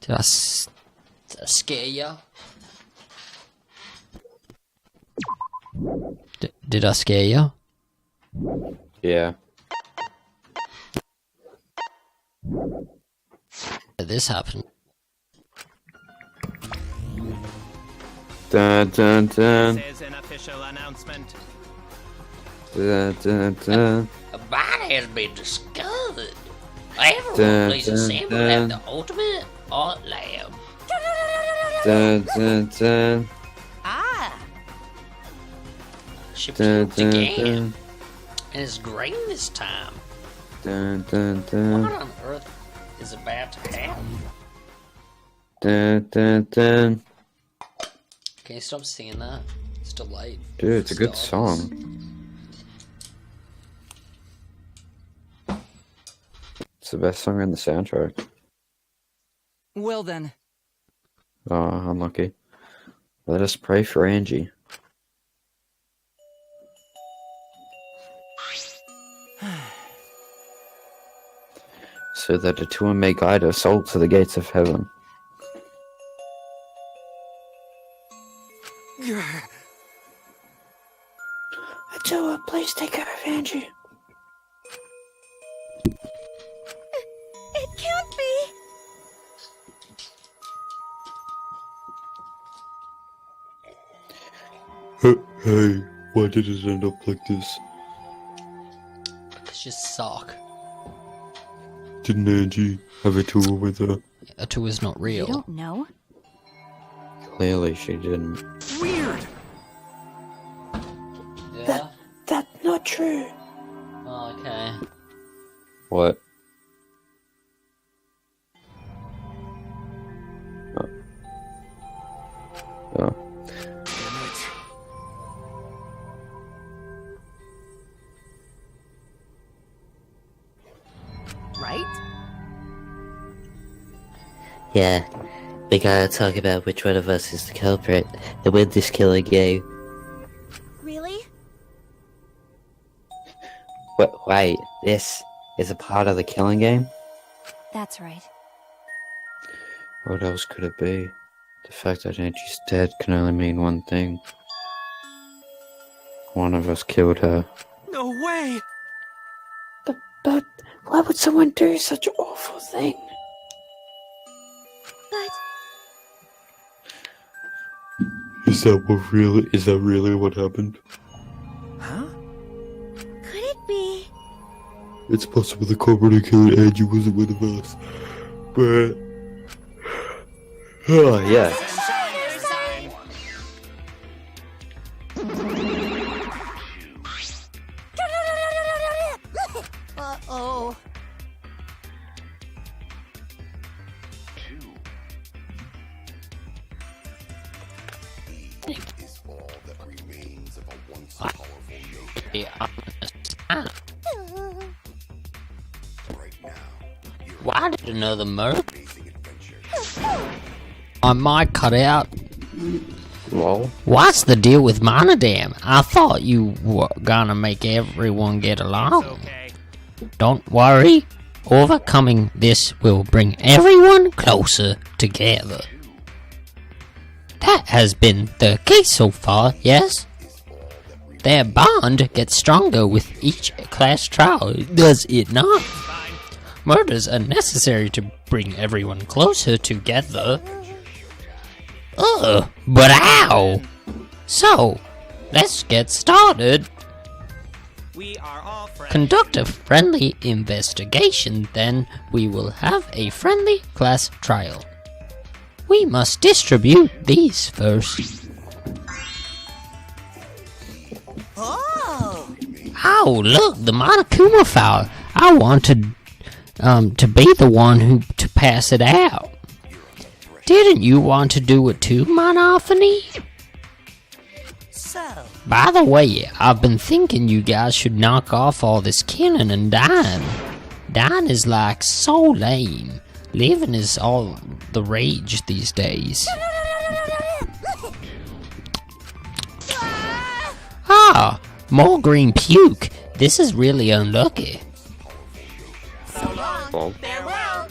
Did I scare ya? Did I scare ya? Yeah. This happened. Dun dun dun. This is an official announcement. Dun dun dun. A body has been discovered. Everyone plays the same will have the ultimate art lab. Dun dun dun. Ship Dun shipped dun again. dun. And it's green this time. Dun dun What dun. on earth is about to happen? Dun dun dun. Can you stop singing that? It's delightful. Dude, it's a good song. It's the best song on the soundtrack. Well then. Oh, unlucky. Let us pray for Angie. So that the two may guide us all to the gates of heaven. Attila, please take care of Angie. It can't be! Hey, why did it end up like this? It's just sock. Didn't Angie have a tour with her? A two is not You real. don't know? Clearly she didn't. Weird. Yeah? That's not true. Oh, okay. What? Oh. Right? Yeah, we gotta talk about which one of us is the culprit and win this killing game. Really? Wait, this is a part of the killing game? That's right. What else could it be? The fact that Angie's dead can only mean one thing. One of us killed her. No way. But why would someone do such an awful thing? But Is that really what happened? Huh? could it be? It's possible the culprit who killed Angie wasn't one of us. But... Oh, yeah. Uh-oh. Is all that remains of a once powerful nation. Yeah. Right now, you're Why did another murder? amazing adventure. I might cut out. Lol. What's the deal with Monodam? I thought you were gonna make everyone get along. Okay. Don't worry. Overcoming this will bring everyone closer together. That has been the case so far, yes? Their bond gets stronger with each class trial, does it not? Murders are necessary to bring everyone closer together. But how? So, let's get started. We are all friends. Conduct a friendly investigation, then we will have a friendly class trial. We must distribute these first. Oh, look, the Monokuma file. I wanted to be the one who to pass it out. Didn't you want to do it too, Monophony? So, By the way, I've been thinking you guys should knock off all this killing and dying. Dying is like so lame. Living is all the rage these days. Ah, more green puke. This is really unlucky. so long. Lol. Farewell.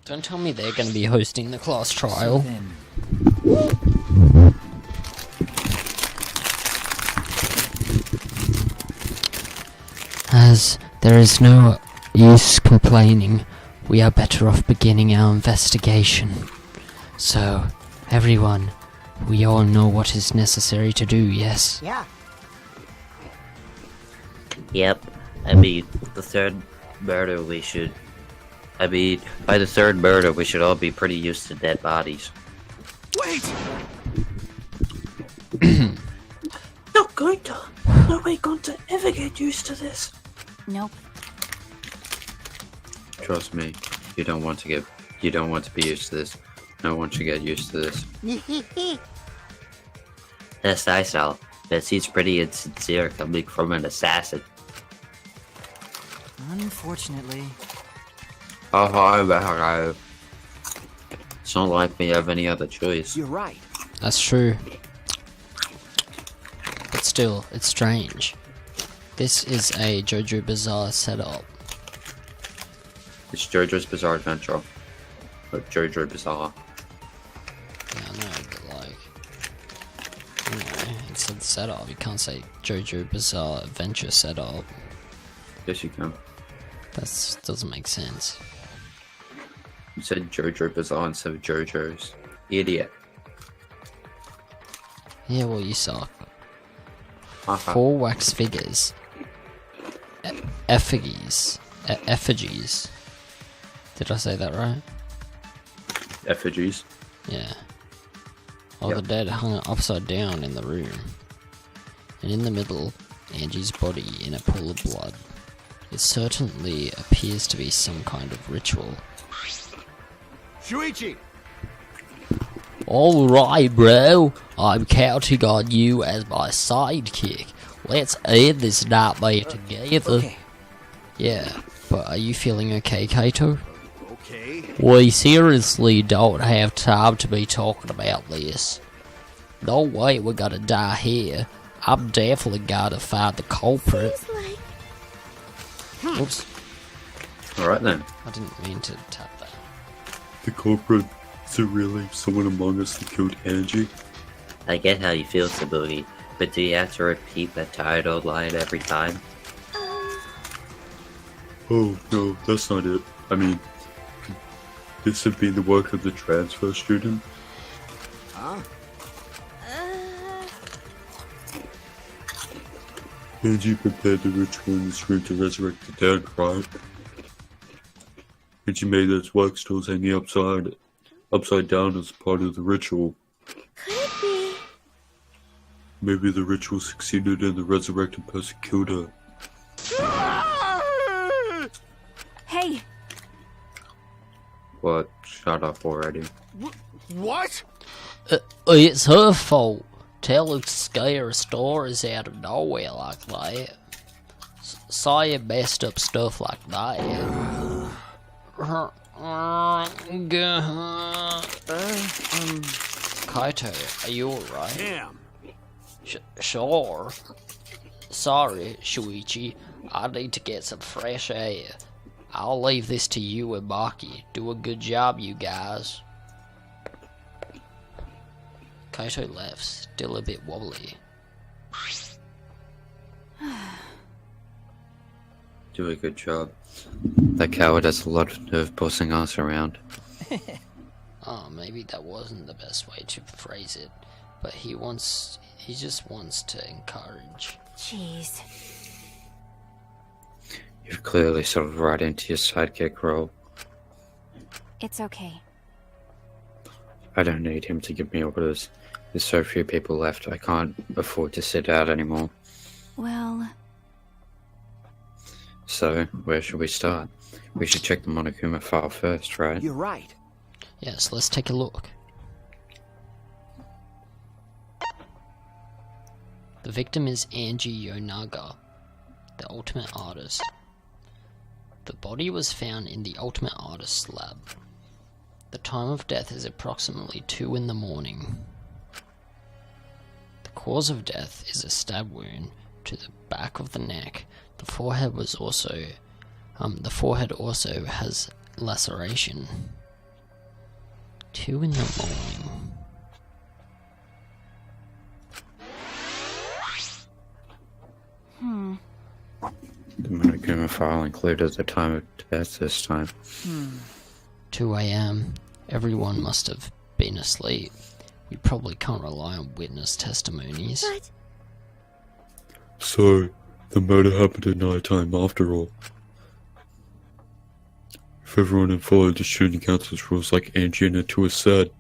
Don't tell me they're going to be hosting the class trial. Then, As there is no use complaining, we are better off beginning our investigation. So, everyone, we all know what is necessary to do, yes? Yeah. Yep. I mean, the third murder we should... I mean, by the third murder we should all be pretty used to dead bodies. wait! Not going to. No way going to ever get used to this. Nope. Trust me, you don't want to be used to this. No one should get used to this. That's nice now. That seems pretty insincere coming from an assassin. Unfortunately. It's not like we have any other choice. You're right. That's true. But still, it's strange. This is a JoJo Bizarre setup. It's JoJo's Bizarre Adventure. But JoJo Bizarre. Yeah, I know, but like... Anyway, it's a setup. You can't say JoJo Bizarre Adventure setup. Yes, you can. That doesn't make sense. You said JoJo Bizarre instead of JoJo's. Idiot. Yeah, well, you suck. Haha. 4 wax figures. Effigies. Effigies. Did I say that right? Effigies. Yeah. Oh, Yep. the dead hung upside down in the room. And in the middle, Angie's body in a pool of blood. It certainly appears to be some kind of ritual. Shuichi! Alright, bro. I'm counting on you as my sidekick. Let's end this nightmare together. Okay. Yeah, but are you feeling okay, Kaito? Okay. We seriously don't have time to be talking about this. No way we're gonna die here. I'm definitely gonna find the culprit. Seems like Oops, Alright then. I didn't mean to tap that. The culprit, is it really someone among us that killed Angie? I get how you feel, Sabugi, but do you have to repeat that tired old line every time? Oh, no, that's not it. I mean, could this have been the work of the transfer student? Huh? Angie prepared the ritual in this room to resurrect the dead, right? And she made those wax dolls hanging upside down as part of the ritual. could it be? Maybe the ritual succeeded and the resurrected person killed her. Hey, What? Shut up already. What? It's her fault. Telling scary stories out of nowhere like that. Saying messed up stuff like that. Kaito, are you alright? Damn. Sure. Sorry, Shuichi. I need to get some fresh air. I'll leave this to you and Maki. Do a good job, you guys. Kaito left, still a bit wobbly. Do a good job. That coward has a lot of nerve bossing us around. Oh, maybe that wasn't the best way to phrase it, but he just wants to encourage. jeez. You've clearly settled right into your sidekick role. It's okay. I don't need him to give me orders. There's so few people left, I can't afford to sit out anymore. Well, So, where should we start? We should check the Monokuma file first, right? You're right. Yes, let's take a look. The victim is Angie Yonaga, the Ultimate Artist. The body was found in the Ultimate Artist lab. The time of death is approximately 2 in the morning. The cause of death is a stab wound to the back of the neck. The forehead also has laceration. 2 in the morning. The Monokuma file included the time of death this time. 2 a.m. Everyone must have been asleep. We probably can't rely on witness testimonies. But So, the murder happened at night time after all. If everyone had followed the student council's rules like Angie and Atua said,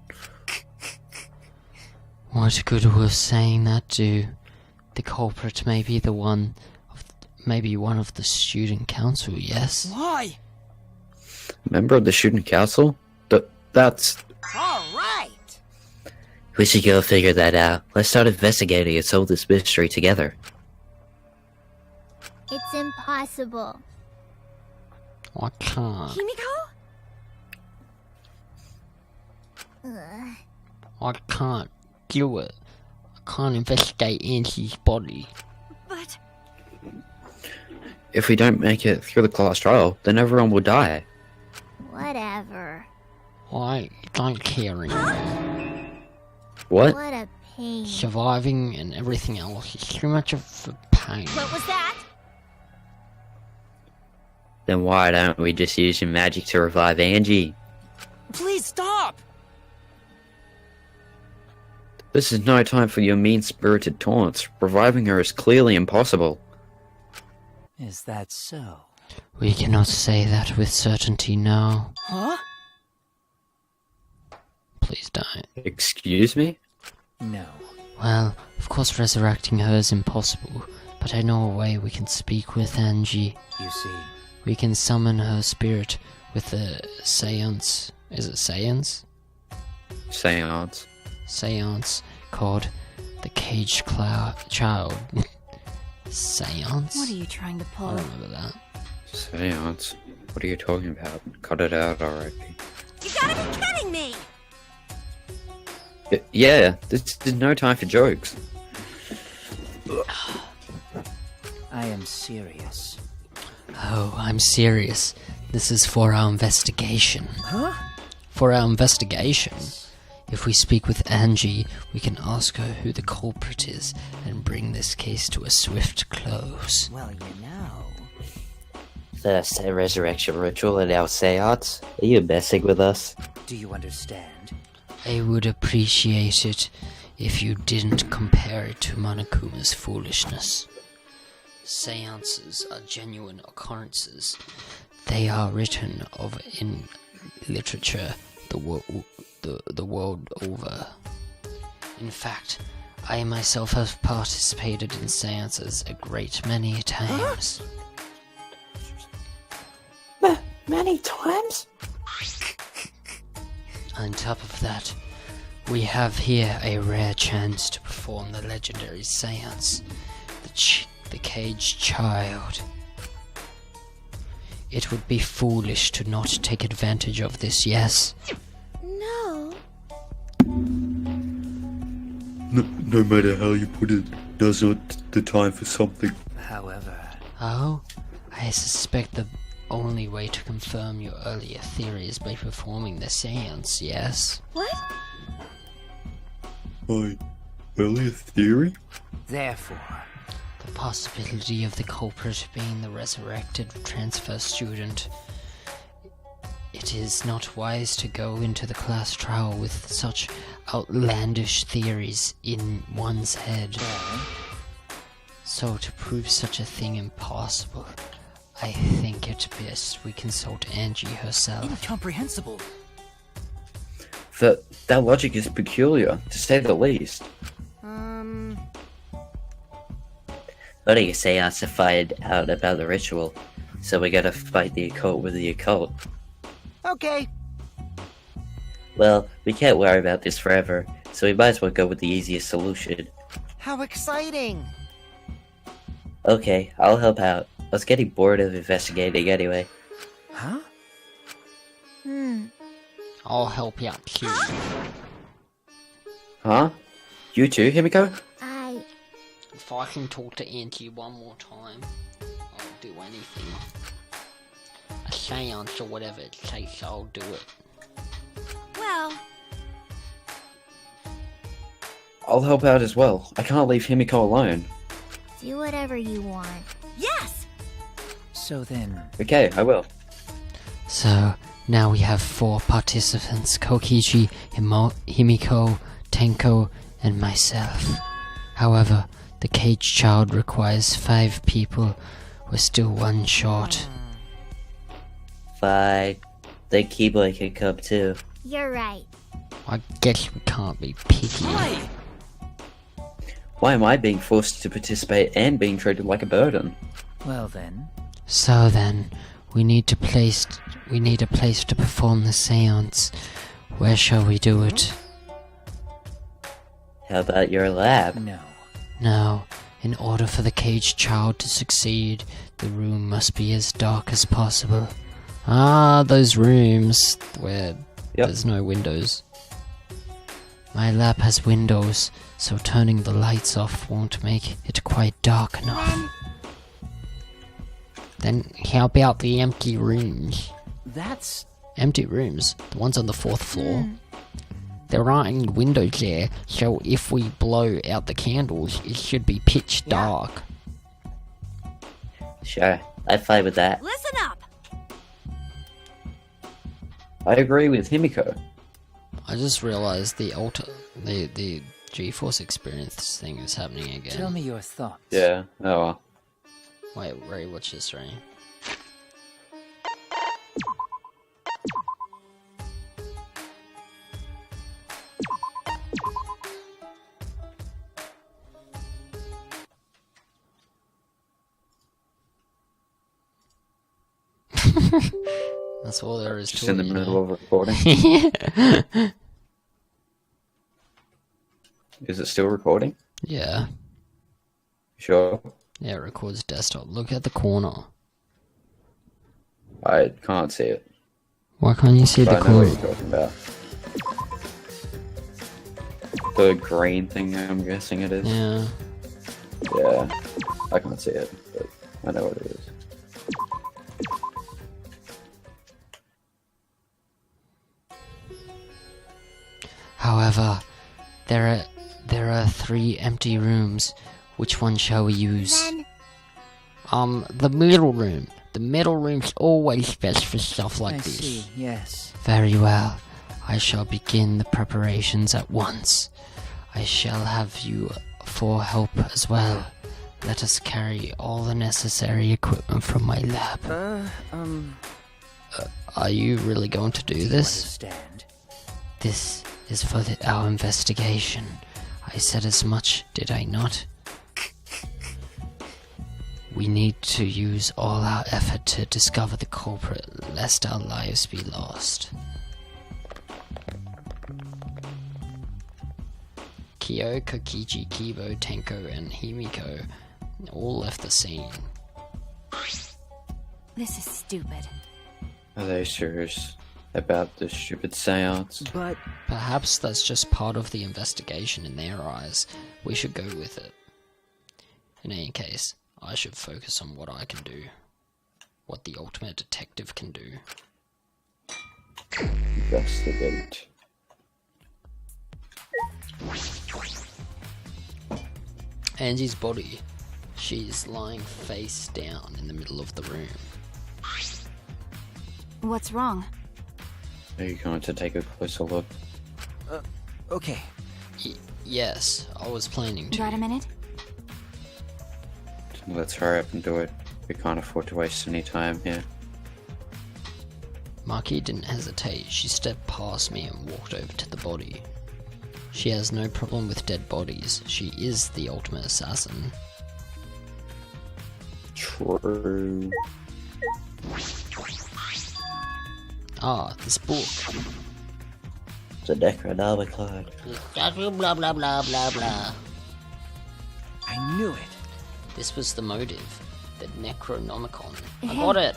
What good was saying that do? The culprit may be the one of maybe one of the student council, yes? Why? Member of the student council? That's... All right. We should go figure that out. Let's start investigating and solve this mystery together. It's impossible. I can't. Himiko? I can't do it. I can't investigate Angie's body. But If we don't make it through the class trial, then everyone will die. Whatever. I don't care anymore. What? What a pain. Surviving and everything else is too much of a pain. what was that? Then why don't we just use your magic to revive Angie? Please stop. This is no time for your mean-spirited taunts. Reviving her is clearly impossible. Is that so? We cannot say that with certainty now. Huh? Please don't. Excuse me? No. Well, of course resurrecting her is impossible, but I know a way we can speak with Angie. You see. We can summon her spirit with a seance. Is it seance? Seance. Seance called the Caged Child. Seance? What are you trying to I pull? remember that. Seance? What are you talking about? Cut it out already. You gotta be kidding me! Yeah, this is no time for jokes. I am serious. Oh, I'm serious. This is for our investigation. Huh? For our investigation. If we speak with Angie, we can ask her who the culprit is and bring this case to a swift close. Well, you know. The resurrection ritual in our seance? Are you messing with us? Do you understand? I would appreciate it if you didn't compare it to Monokuma's foolishness. Seances are genuine occurrences. They are written of in literature the world over. In fact, I myself have participated in seances a great many times. Many times? On top of that, we have here a rare chance to perform the legendary seance, the Caged Child. It would be foolish to not take advantage of this, yes? No. no matter how you put it, now's not the time for something. However, Oh? I suspect the only way to confirm your earlier theory is by performing the seance, yes? What? My earlier theory? therefore, The possibility of the culprit being the resurrected transfer student. It is not wise to go into the class trial with such outlandish theories in one's head. So to prove such a thing impossible, I think it best we consult Angie herself. incomprehensible. That logic is peculiar, to say the least. What do you say us to find out about the ritual? So we gotta fight the occult with the occult. Okay. Well, we can't worry about this forever, so we might as well go with the easiest solution. How exciting! Okay, I'll help out. I was getting bored of investigating anyway. Huh? I'll help you out too. Huh? You too, Himiko? If I can talk to Auntie one more time, I'll do anything. A seance or whatever it takes, I'll do it. Well, I'll help out as well. I can't leave Himiko alone. Do whatever you want. Yes! So then, Okay, I will. So, now we have 4 participants: Kokichi, Himiko, Tenko, and myself. However, the cage child requires 5 people. We're still 1 short. Fine. The keyboard can come too. You're right. I guess we can't be picky. why? Why am I being forced to participate and being treated like a burden? Well then, So then, we need a place to perform the seance. Where shall we do it? How about your lab? no. Now, in order for the caged child to succeed, the room must be as dark as possible. Ah, those rooms where there's no windows. My lab has windows, so turning the lights off won't make it quite dark enough. Then how about the empty rooms? That's... Empty rooms, the ones on the 4th floor. There aren't any windows there, so if we blow out the candles, it should be pitch dark. Sure, I'm fine with that. Listen up! I agree with Himiko. I just realized the GeForce experience thing is happening again. Tell me your thoughts. Yeah, oh well. Wait, Ray, watch this, Ray. That's all there is Just to in it. the you middle know? of recording. Is it still recording? Yeah. Sure. Yeah, it records desktop. Look at the corner. I can't see it. Why can't you see But the I know what corner? you're talking about. The green thing, I'm guessing it is. Yeah. Yeah. I can't see it, but I know what it is. However, there are 3 empty rooms. Which one shall we use? Then, The middle room. The middle room's always best for stuff like I this. see, yes. Very well. I shall begin the preparations at once. I shall have you for help as well. Let us carry all the necessary equipment from my lab. Are you really going to do this? Understand. This is for our investigation. I said as much, did I not? We need to use all our effort to discover the culprit, lest our lives be lost. Kyo, Kokichi, Kibo, Tenko, and Himiko all left the scene. This is stupid. Are they serious about this stupid seance? But Perhaps that's just part of the investigation in their eyes. We should go with it. In any case, I should focus on what I can do. What the ultimate detective can do. Investigate. Angie's body. She's lying face down in the middle of the room. What's wrong? Are you going to take a closer look? okay. Yes, I was planning to. Got a minute? Let's hurry up and do it. We can't afford to waste any time here. Maki didn't hesitate. She stepped past me and walked over to the body. She has no problem with dead bodies. She is the ultimate assassin. True. Ah, this book. It's a Necronomicon. Blah blah blah blah blah. I knew it. This was the motive. The Necronomicon. I Hey. got it!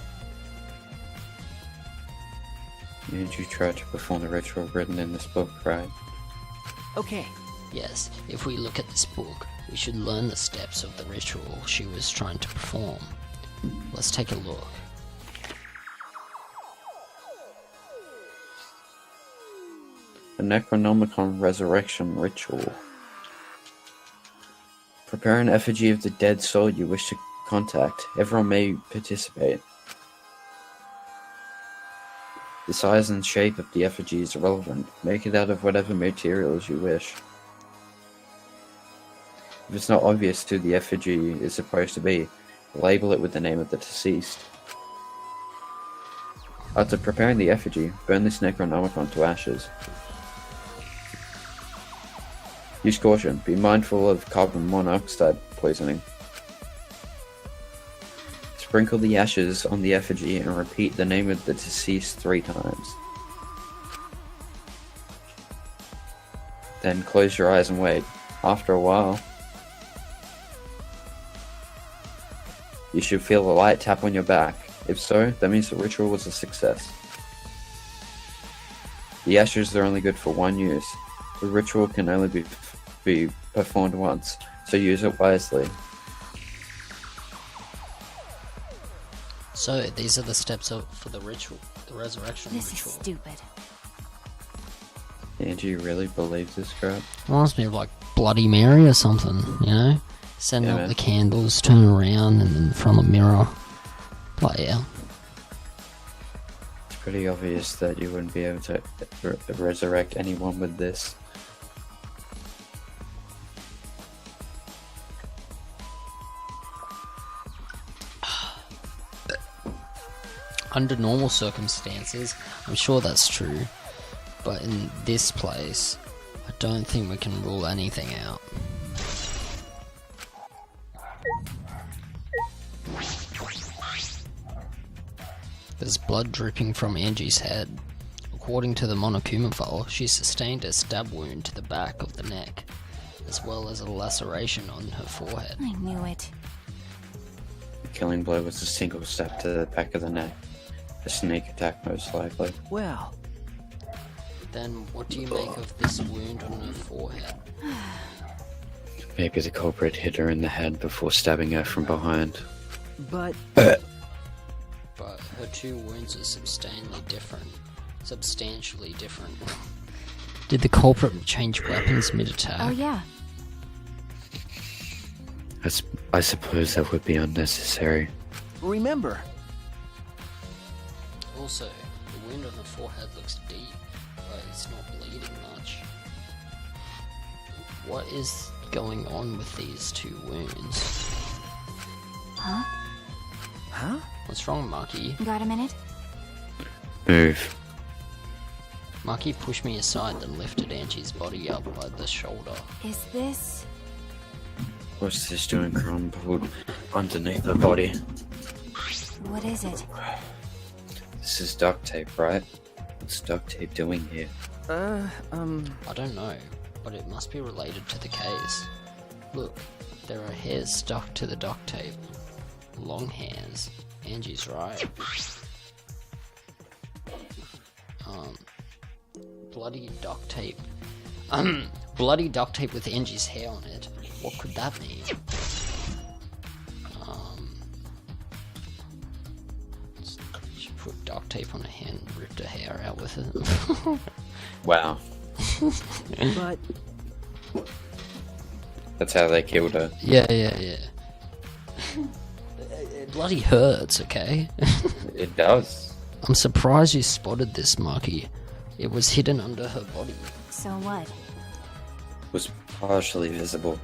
Did you try to perform the ritual written in this book, right? Okay. Yes, if we look at this book, we should learn the steps of the ritual she was trying to perform. Let's take a look. The Necronomicon Resurrection Ritual. Prepare an effigy of the dead soul you wish to contact. Everyone may participate. The size and shape of the effigy is irrelevant. Make it out of whatever materials you wish. If it's not obvious who the effigy is supposed to be, label it with the name of the deceased. After preparing the effigy, burn this Necronomicon to ashes. Use caution. Be mindful of carbon monoxide poisoning. Sprinkle the ashes on the effigy and repeat the name of the deceased 3 times. Then close your eyes and wait. After a while, you should feel a light tap on your back. If so, that means the ritual was a success. The ashes are only good for 1 use. The ritual can only be performed once, so use it wisely. So these are the steps for the ritual, the resurrection This ritual. is stupid. Do you really believe this crap? Reminds me of like Bloody Mary or something, you know? Send Yeah, up man. the candles, turn around, and then from a mirror, play out. It's pretty obvious that you wouldn't be able to resurrect anyone with this. Under normal circumstances, I'm sure that's true, but in this place, I don't think we can rule anything out. There's blood dripping from Angie's head. According to the Monokuma file, she sustained a stab wound to the back of the neck, as well as a laceration on her forehead. I knew it. The killing blow was a single stab to the back of the neck. A sneak attack, most likely. Well, Then what do you make of this wound on her forehead? Maybe the culprit hit her in the head before stabbing her from behind. but But her 2 wounds are substantially different. Did the culprit change weapons mid-attack? Oh yeah. I suppose that would be unnecessary. remember, Also, the wound on her forehead looks deep, but it's not bleeding much. What is going on with these 2 wounds? Huh? huh? What's wrong, Maki? Got a minute? Move. Maki pushed me aside, then lifted Angie's body up by the shoulder. Is this... What's this doing crumpled underneath her body? What is it? This is duct tape, right? What's duct tape doing here? I don't know, but it must be related to the case. Look, there are hairs stuck to the duct tape. Long hairs. Angie's right. Bloody duct tape. Bloody duct tape with Angie's hair on it. What could that mean? She put duct tape on her hand and ripped her hair out with it. Wow. But That's how they killed her. Yeah. It bloody hurts, okay? It does. I'm surprised you spotted this, Marky. It was hidden under her body. So what? It was partially visible.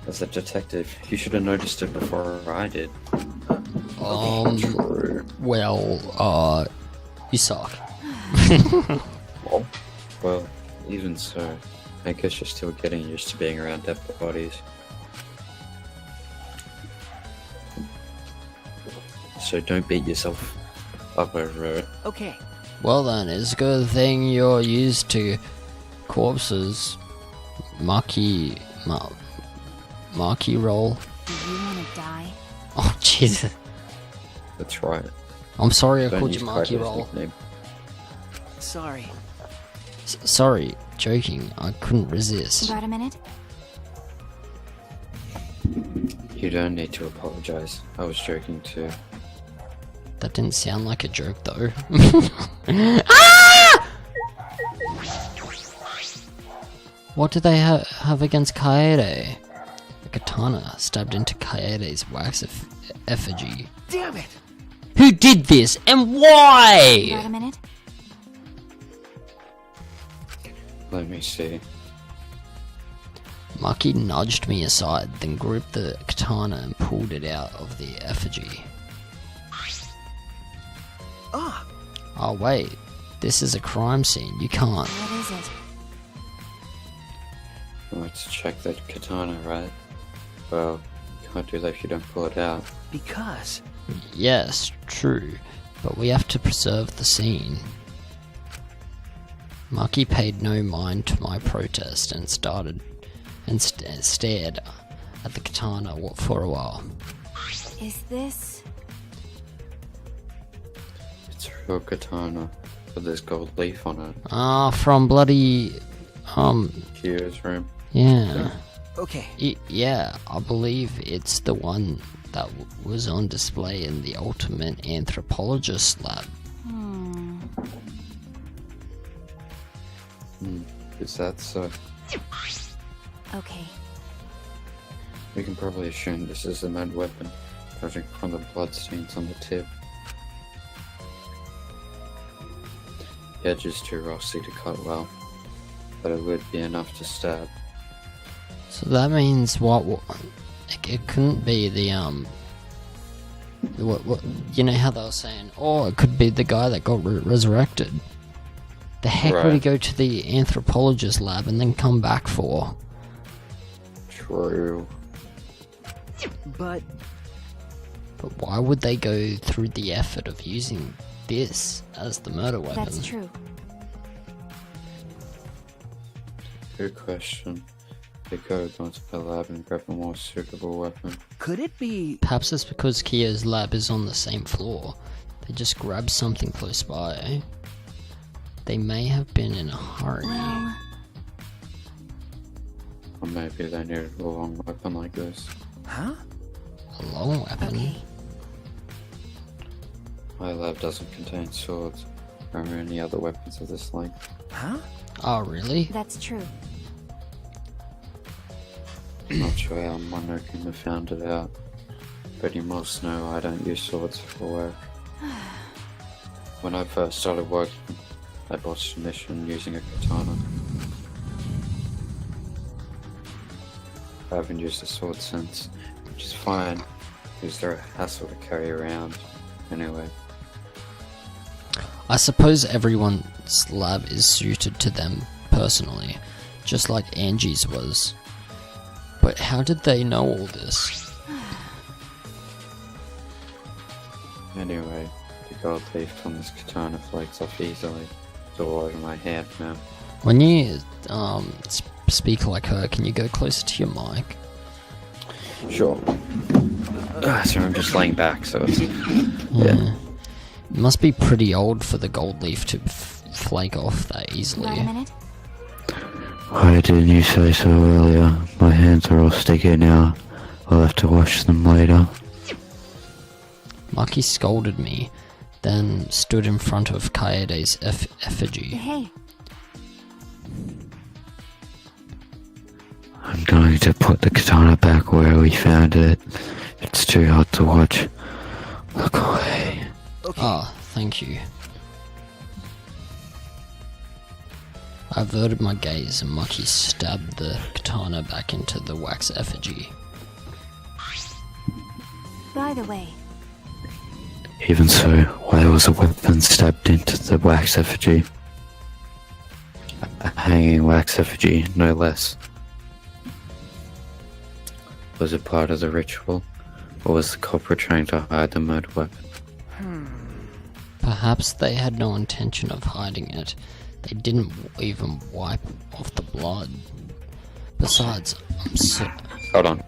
As a detective, you should have noticed it before I did. True. Well, you suck. Well, even so, I guess you're still getting used to being around dead bodies. So don't beat yourself up over it. okay, Well then, it's a good thing you're used to corpses. Marky roll. Do you want to die? Oh, Jesus. That's right. I'm sorry I Don't called use you Marky Kratos' roll. nickname. sorry. Sorry, joking. I couldn't resist. Got a minute? You don't need to apologize. I was joking too. That didn't sound like a joke though. Ah! What do they have against Kaede? a katana stabbed into Kaede's wax effigy. Damn it! Who did this and why? Got a minute? Let me see. Maki nudged me aside, then gripped the katana and pulled it out of the effigy. Ah, Oh wait, this is a crime scene, you can't. What is it? Let's check that katana, right? Well, you can't do that if you don't pull it out. because... Yes, true, but we have to preserve the scene. Maki paid no mind to my protest and stared at the katana for a while. Is this... It's a real katana with this gold leaf on it. Ah, from bloody... Kyo's room. yeah. Okay, Yeah, I believe it's the one that was on display in the Ultimate Anthropologist lab. Is that so? Okay. We can probably assume this is the mad weapon, judging from the bloodstains on the tip. The edge is too rusty to cut well, but it would be enough to stab. So that means what it couldn't be the what you know how they were saying, oh, it could be the guy that got resurrected. The heck would he Right. go to the anthropologist lab and then come back for? True. but... But why would they go through the effort of using this as the murder weapon? That's true. Good question. They could have gone to the lab and grabbed a more suitable weapon. Could it be... Perhaps it's because Kia's lab is on the same floor. They just grabbed something close by. They may have been in a hurry. Well, Or maybe they needed a long weapon like this. Huh? A long weapon. okay. My lab doesn't contain swords or any other weapons of this length. Huh? Oh, really? That's true. Not sure how Monokin found it out, but you must know I don't use swords for work. When I first started working, I botched a mission using a katana. I haven't used a sword since, which is fine, because they're a hassle to carry around. Anyway, I suppose everyone's lab is suited to them personally, just like Angie's was. But how did they know all this? anyway, the gold leaf on this katana flakes off easily. It's all over my hand now. When you speak like her, can you go closer to your mic? Sure. So I'm just laying back, so it's... Yeah. It must be pretty old for the gold leaf to flake off that Got a easily. minute? Why didn't you say so earlier? My hands are all sticky now. I'll have to wash them later. Maki scolded me, then stood in front of Kaede's effigy. Hey, I'm going to put the katana back where we found it. It's too hot to watch. Look away. Okay, Ah, thank you. I averted my gaze and Maki stabbed the katana back into the wax effigy. by the way, Even so, why was a weapon stabbed into the wax effigy? A hanging wax effigy, no less. Was it part of the ritual? Or was the culprit trying to hide the murder weapon? Perhaps they had no intention of hiding it. They didn't even wipe off the blood. Besides, I'm so... Hold on.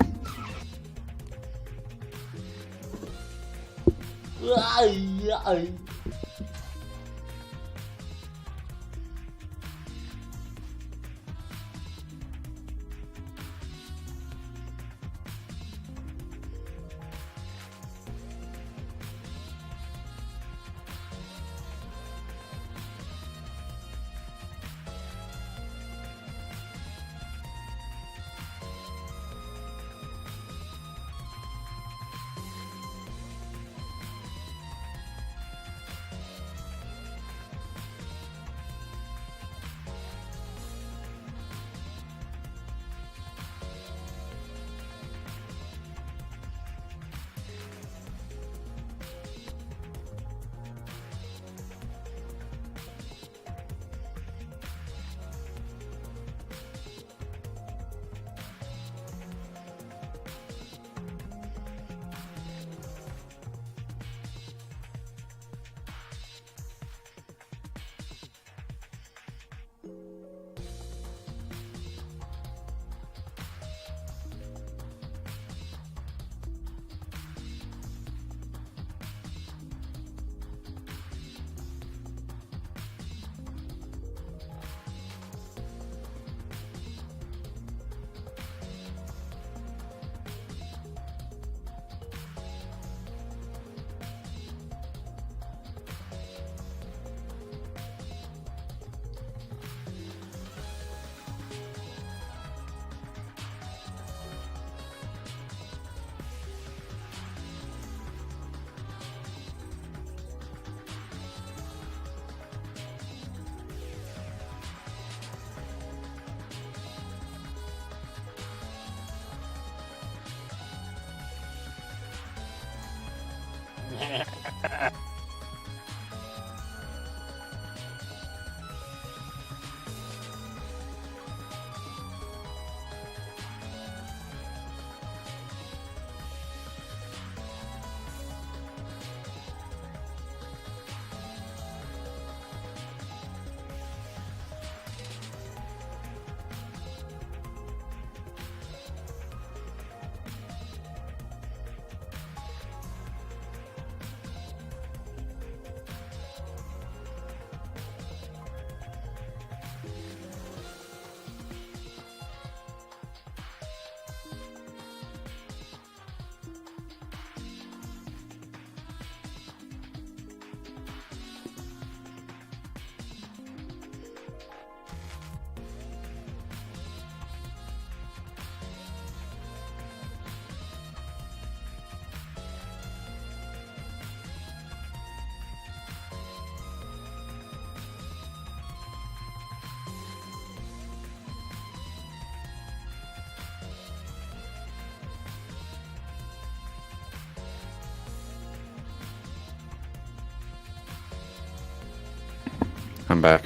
I'm back.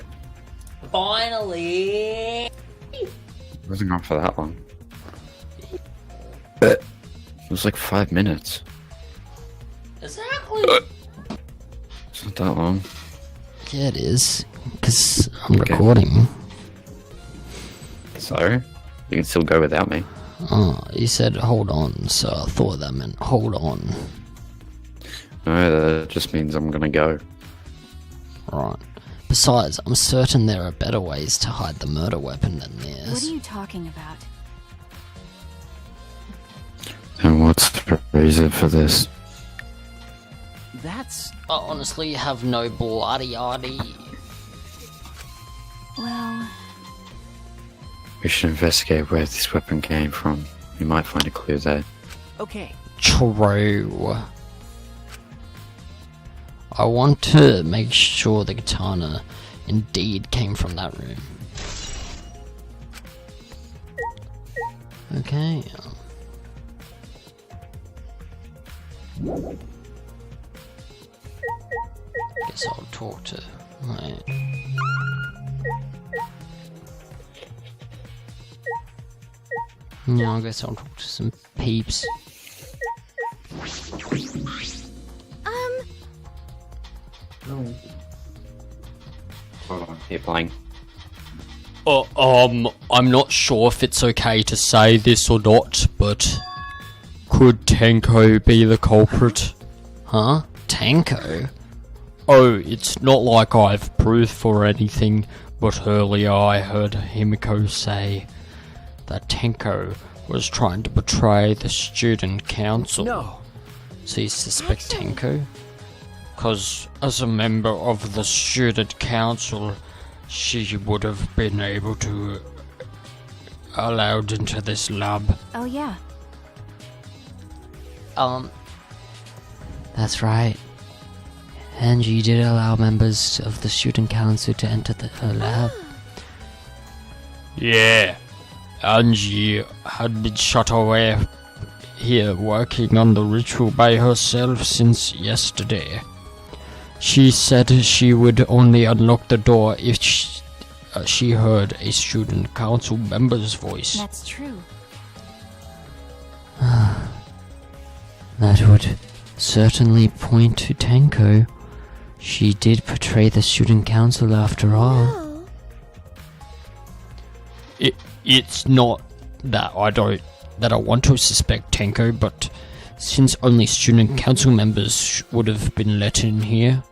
Finally! It wasn't gone for that long. It was like 5 minutes. Exactly! It's not that long. Yeah, it is. Because I'm Okay. recording. So, you can still go without me. Oh, you said hold on, so I thought that meant hold on. No, that just means I'm gonna go. Right. Besides, I'm certain there are better ways to hide the murder weapon than this. What are you talking about? And what's the reason for this? That's... I honestly have no bloody idea. Well, We should investigate where this weapon came from. We might find a clue there. Okay. True. I want to make sure the katana indeed came from that room. Okay. Guess I'll talk to. Right. Yeah, I guess I'll talk to some peeps. Hold on, keep playing. I'm not sure if it's okay to say this or not, but could Tenko be the culprit? Huh? Tenko? Oh, it's not like I've proof or anything, but earlier I heard Himiko say that Tenko was trying to betray the student council. No. So you suspect Tenko? Because as a member of the student council, she would have been able to allowed into this lab. oh yeah. That's right. Angie did allow members of the student council to enter her lab. Yeah, Angie had been shut away here working on the ritual by herself since yesterday. She said she would only unlock the door if she heard a student council member's voice. That's true. That would certainly point to Tenko. She did betray the student council after all. It's not that I want to suspect Tenko, but since only student council members would have been let in here.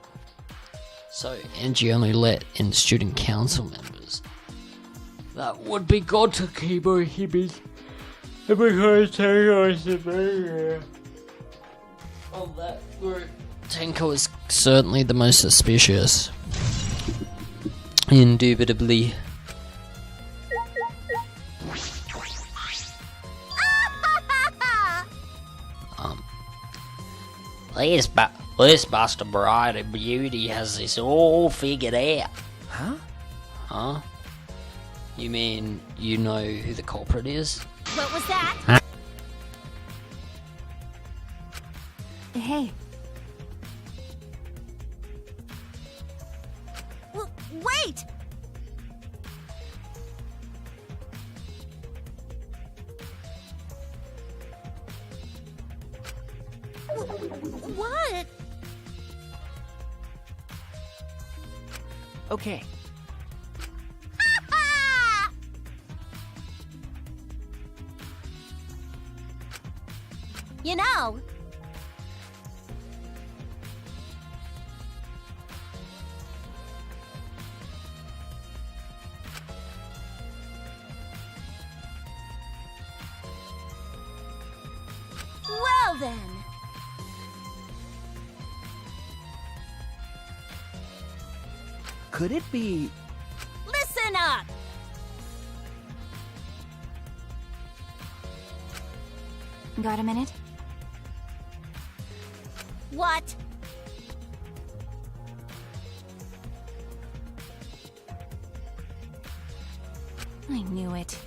So Angie only let in student council members. That would be good to keep her hibbies. Because Tenko is of that group. Tenko is certainly the most suspicious. Indubitably. This Buster Bride of Beauty has this all figured out. Huh? Huh? You mean you know who the culprit is? What was that? Hey, What? Okay. You know, well then. Could it be... Listen up! Got a minute? What? I knew it.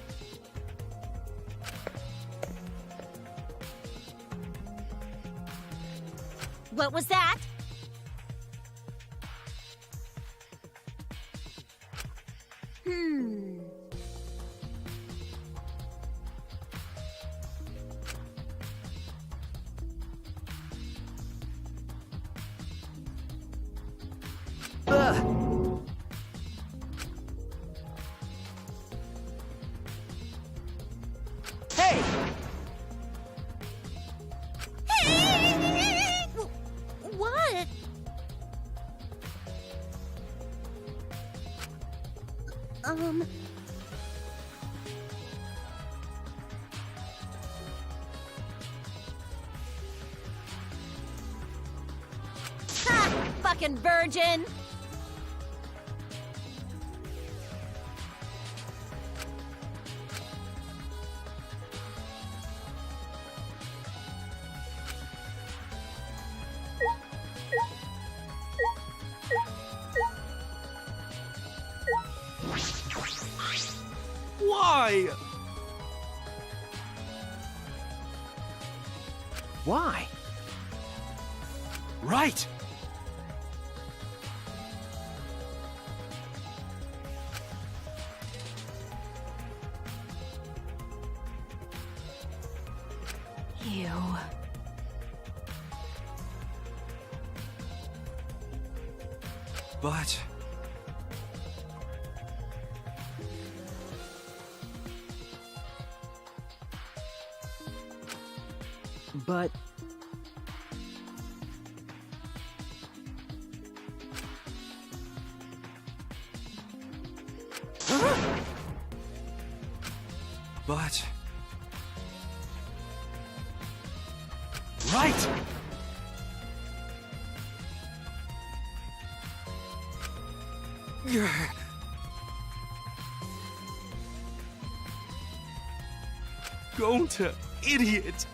What was that? Hmm. Hey! What? Ha! Fucking virgin! Why? Why? Right! Ew. But... But... But... Right! Going to idiot!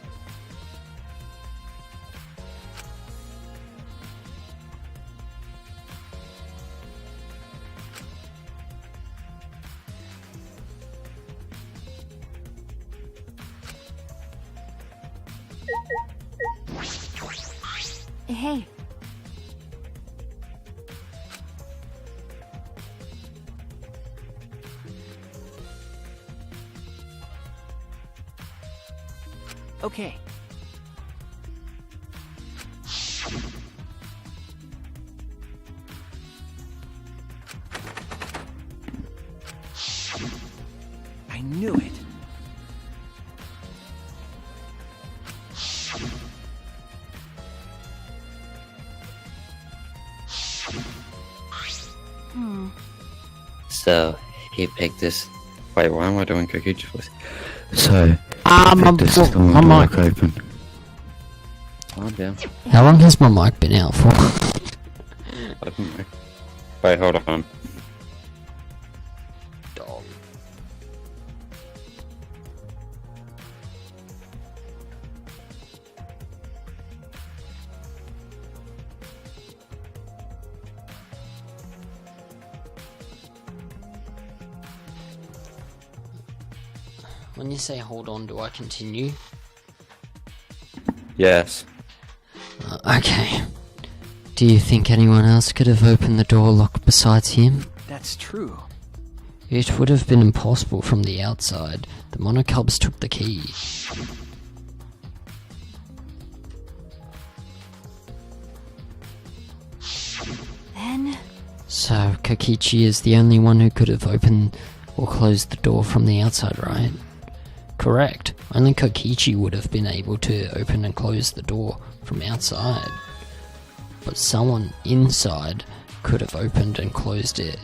Hey. Okay. I knew it. So, he picked this. Wait, why am I doing cookie voice? So, my this door mic. open. Calm down. How long has my mic been out for? I don't know. Wait, hold on. Dog. When you say hold on, do I continue? Yes. Okay. Do you think anyone else could have opened the door lock besides him? That's true. It would have been impossible from the outside. The monocubs took the key. So, Kokichi is the only one who could have opened or closed the door from the outside, right? Correct. Only Kokichi would have been able to open and close the door from outside. But someone inside could have opened and closed it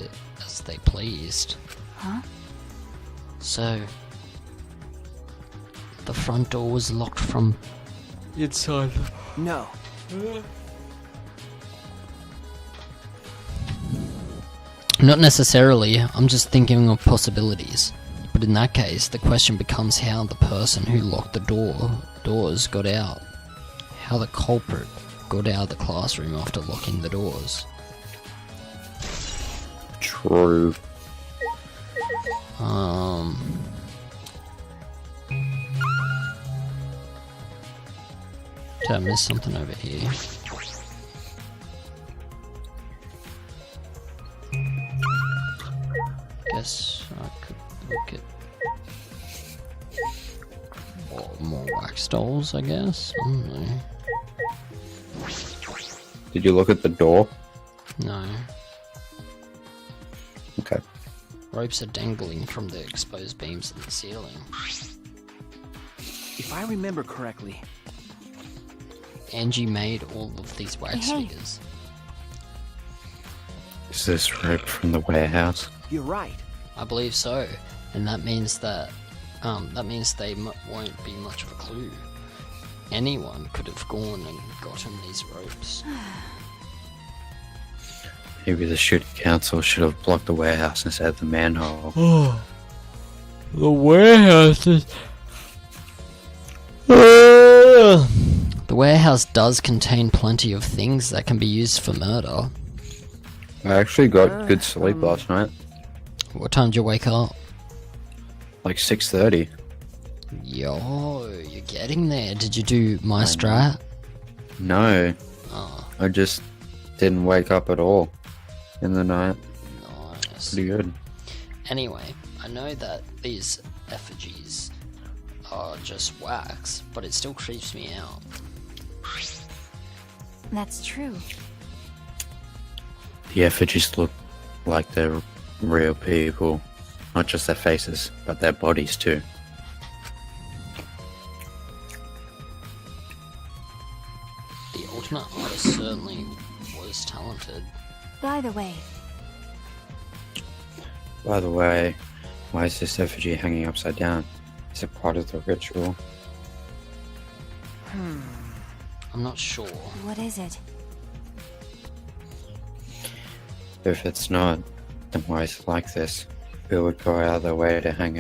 as they pleased. Huh? So, the front door was locked from inside. No. Not necessarily, I'm just thinking of possibilities. But in that case, the question becomes how the person who locked the doors got out. How the culprit got out of the classroom after locking the doors. True. Did I miss something over here? Guess I could look at more wax dolls, I guess. I don't know. Did you look at the door? No. Okay. Ropes are dangling from the exposed beams in the ceiling. If I remember correctly, Angie made all of these wax Hey. figures. Is this rope from the warehouse? you're right. I believe so, and that means they won't be much of a clue. Anyone could have gone and gotten these ropes. Maybe the shooting council should have blocked the warehouse instead of the manhole. Oh, the warehouse is. The warehouse does contain plenty of things that can be used for murder. I actually got good sleep last night. What time did you wake up? Like 6:30. Yo, you're getting there. Did you do my strat? No, Oh, I just didn't wake up at all in the night. nice. Pretty good. Anyway, I know that these effigies are just wax, but it still creeps me out. That's true. The effigies look like they're real people. Not just their faces, but their bodies too. The ultimate artist certainly was talented. By the way, By the way, why is this effigy hanging upside down? Is it part of the ritual? I'm not sure. what is it? If it's not, then why is it like this? Who would go out of their way to hang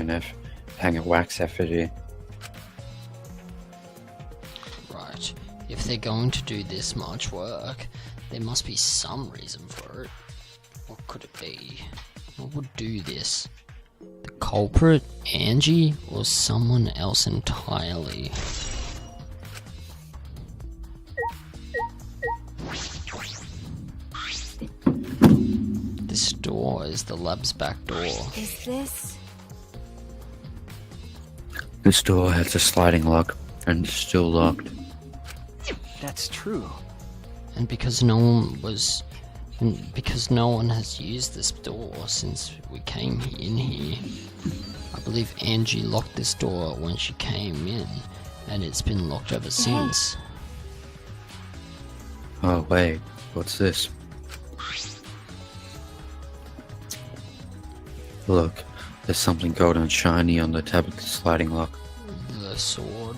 a wax effigy? Right. If they're going to do this much work, there must be some reason for it. What could it be? What would do this? The culprit, Angie, or someone else entirely? This door is the lab's back door. Is this... This door has a sliding lock and is still locked. That's true. And because no one has used this door since we came in here, I believe Angie locked this door when she came in, and it's been locked ever since. Oh wait, what's this? Look, there's something golden and shiny on the tab of the sliding lock. The sword.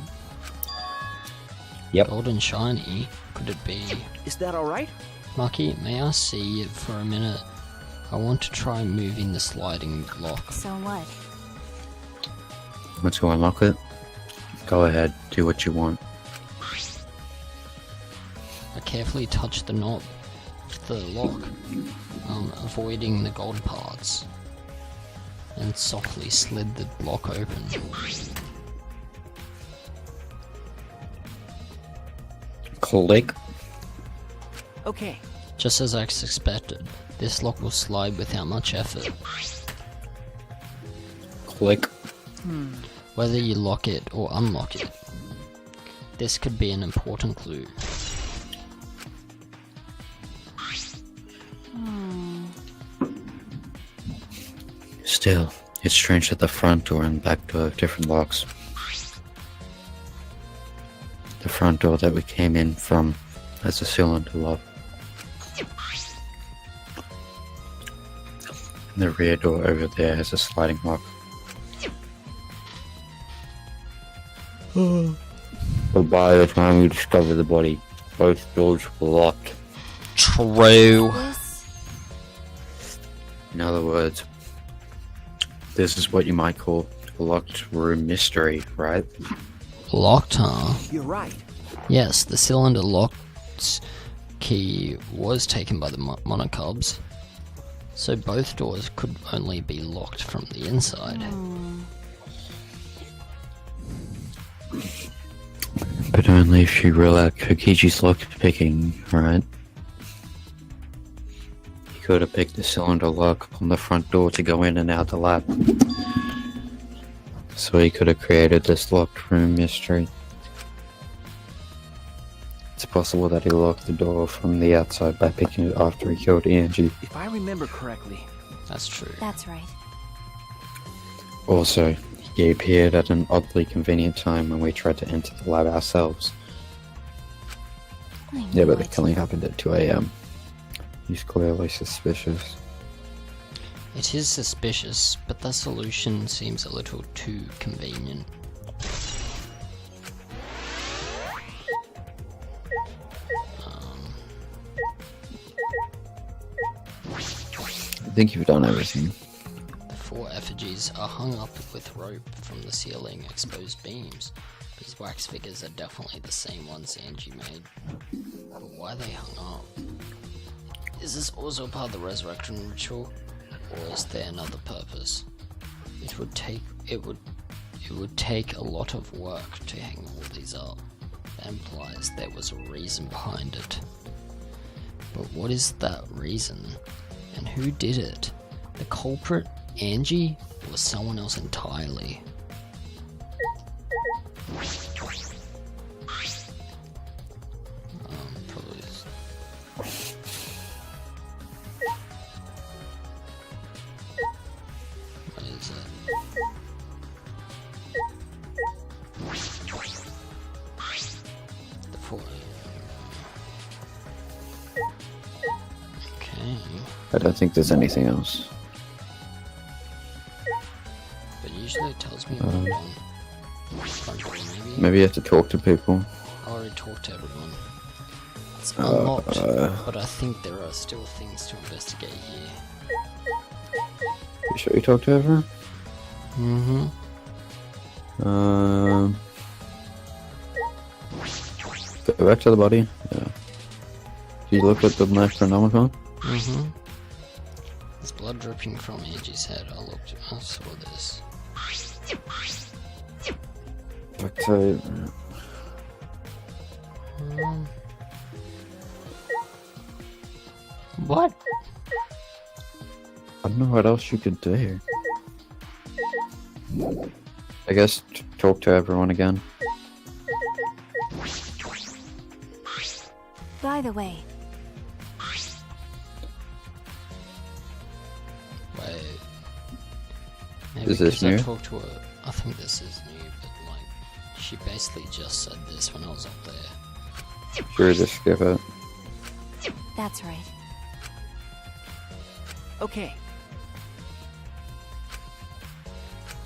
Yep. Gold and shiny. Could it be? Is that alright? Marky, may I see it for a minute? I want to try moving the sliding lock. So what? Want to unlock it? Go ahead, do what you want. I carefully touched the knob of the lock, avoiding the gold parts, and softly slid the lock open. Click. Okay. Just as I suspected, this lock will slide without much effort. Click. Whether you lock it or unlock it, this could be an important clue. Still, it's strange that the front door and back door have different locks. The front door that we came in from has a cylinder lock. And the rear door over there has a sliding lock. But by the time we discovered the body, both doors were locked. True. This. In other words, this is what you might call a locked room mystery, right? Locked, huh? You're right. Yes, the cylinder lock's key was taken by the monocubs, so both doors could only be locked from the inside. But only if you rule out Kokichi's lock picking, right? He could have picked the cylinder lock on the front door to go in and out the lab. So he could have created this locked room mystery. It's possible that he locked the door from the outside by picking it after he killed Angie. If I remember correctly, That's true. That's right. Also, he appeared at an oddly convenient time when we tried to enter the lab ourselves. I Yeah, knew but the it. killing happened at 2 AM. He's clearly suspicious. It is suspicious, but the solution seems a little too convenient. I think you've done everything. The 4 effigies are hung up with rope from the ceiling exposed beams. These wax figures are definitely the same ones Angie made. But why are they hung up? Is this also part of the resurrection ritual? Or is there another purpose? It would take a lot of work to hang all these up. That implies there was a reason behind it. But what is that reason? And who did it? The culprit, Angie, or someone else entirely? Probably. What is it? The 4. Okay. I don't think there's anything else. But usually it tells me what I'm doing. Front door, maybe? Maybe you have to talk to people. I already talked to everyone. It's unlocked, but I think there are still things to investigate here. You sure you talked to everyone? Mm-hmm. Go back to the body. Yeah. Did you look at the Necronomicon? Mm-hmm. There's blood dripping from Angie's head. I saw this. Okay. What? I don't know what else you could do. I guess talk to everyone again. By the way, Wait. Maybe Is this because I new? talked to her. I think this is new, but like, she basically just said this when I was up there. Sure, just skip it. that's right. okay.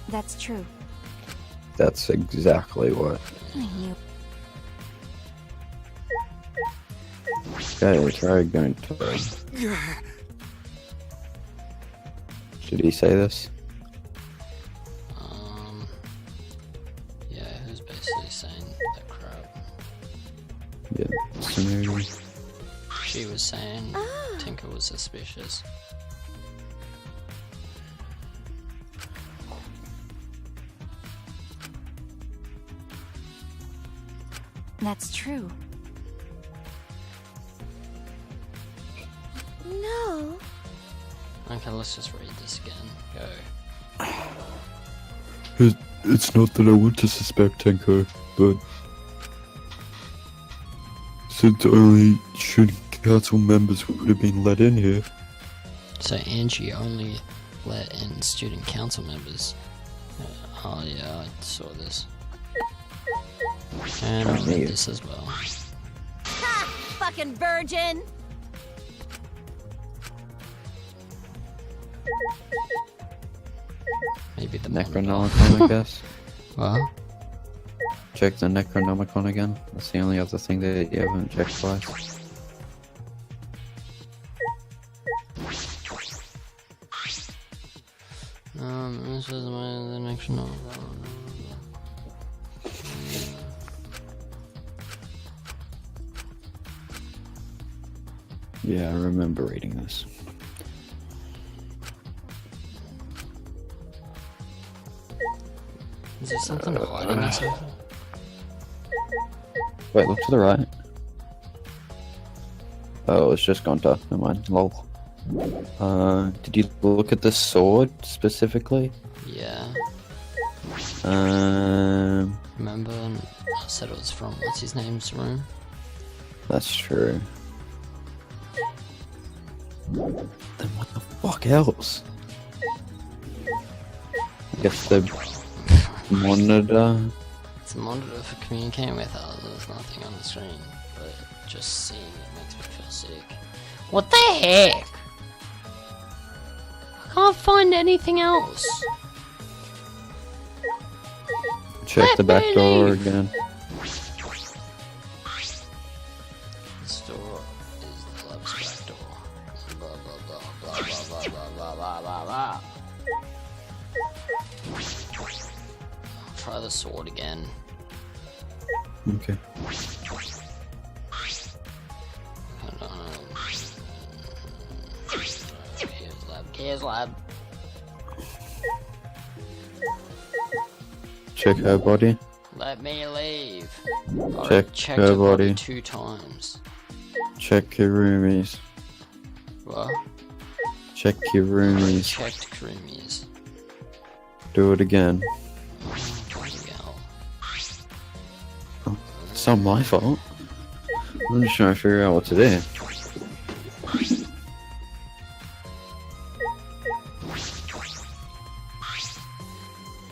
That's true. That's exactly what. I knew. Okay, try again. Did he say this? Yeah, who's basically saying that crap? Yeah. So, She was saying Tinker was suspicious. That's true. No. Okay, let's just read this again. Go. It's not that I want to suspect Tenko, but since only student council members would have been let in here, So Angie only let in student council members. Oh yeah, I saw this. And I read this as well. Ha! Fucking virgin! Maybe the Necronomicon, I guess. What? Check the Necronomicon again. That's the only other thing that you haven't checked twice. This is the next note. Yeah, I remember reading this. Is there something hiding or something? Wait, look to the right. Oh, it's just Gonta. Never mind. Lol. Did you look at the sword specifically? Yeah. Remember, I said it was from what's his name's room? that's true. Then what the fuck else? I guess the monitor. It's a monitor for communicating with others. There's nothing on the screen, but just seeing it makes me feel sick. What the heck? I can't find anything else. Check the back door again. This door is the lab's back door. Blah blah blah blah blah blah blah blah blah blah. I'll try the sword again. Okay. Here's lab. Check her body. Let me leave. Check checked her her body body. 2 times. Check Kirumi's. What? Check Kirumi's. Checked Kurumi's. Do it again. Bloody hell. It's not my fault. I'm just trying to figure out what to do.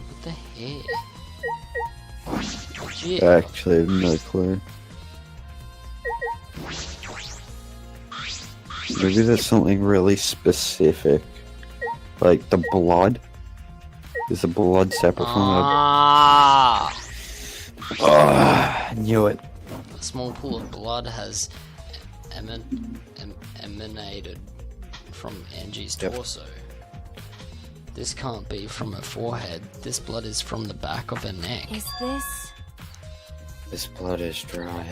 What the heck? Shit. I actually have no clue. Maybe there's something really specific. Like the blood. Is the blood separate from the... Ah! I knew it. A small pool of blood has emanated from Angie's torso. This can't be from her forehead. This blood is from the back of her neck. Is this... This blood is dry.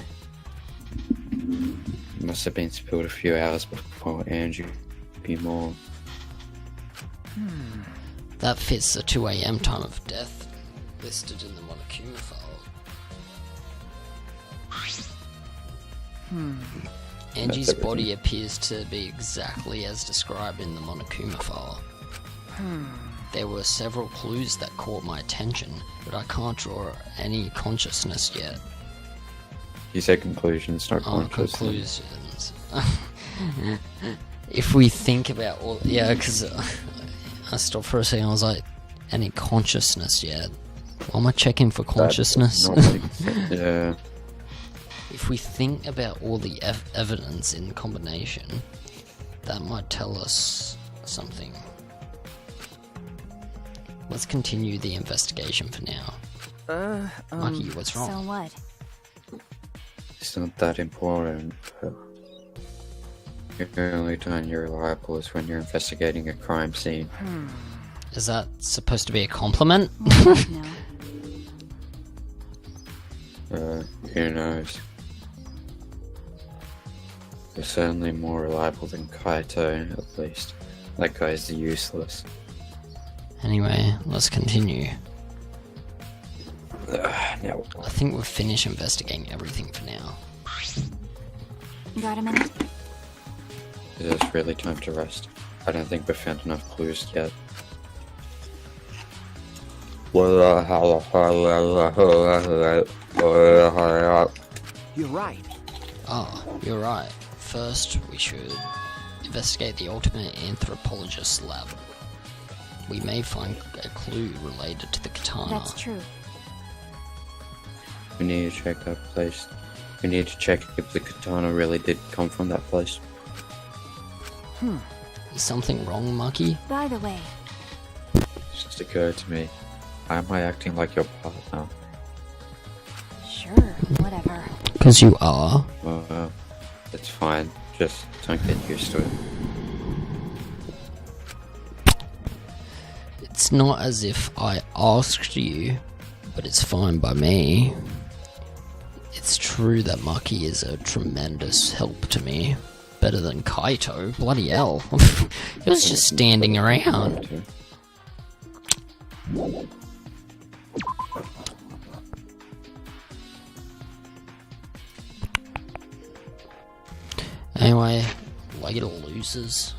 It must have been spilled a few hours before Andrew be more. That fits the 2 AM time of death listed in the Monokuma file. Angie's That's body appears to be exactly as described in the Monokuma file. There were several clues that caught my attention, but I can't draw any consciousness yet. You said conclusions, not Oh, consciousness. conclusions. If we think about all... Yeah, because I stopped for a second, I was like, any consciousness yet? Why am I checking for consciousness? Yeah. If we think about all the evidence in combination, that might tell us something. Let's continue the investigation for now. Lucky, what's So wrong? what? It's not that important. But the only time you're reliable is when you're investigating a crime scene. Is that supposed to be a compliment? No. Who knows? You're certainly more reliable than Kaito, at least. That guy's useless. Anyway, let's continue. Now, I think we've finished investigating everything for now. Got a minute? it is really time to rest. I don't think we've found enough clues yet. You're right. Ah, you're right. First, we should investigate the ultimate anthropologist lab. we may find a clue related to the katana. That's true. We need to check that place. We need to check if the katana really did come from that place. Is something wrong, Maki? By the way, It just occurred to me. Why am I acting like your partner? sure, whatever. Because you are. Well, it's fine. Just don't get used to it. It's not as if I asked you, but it's fine by me. It's true that Maki is a tremendous help to me. Better than Kaito. Bloody hell. He was just standing around. Anyway, like it all loses.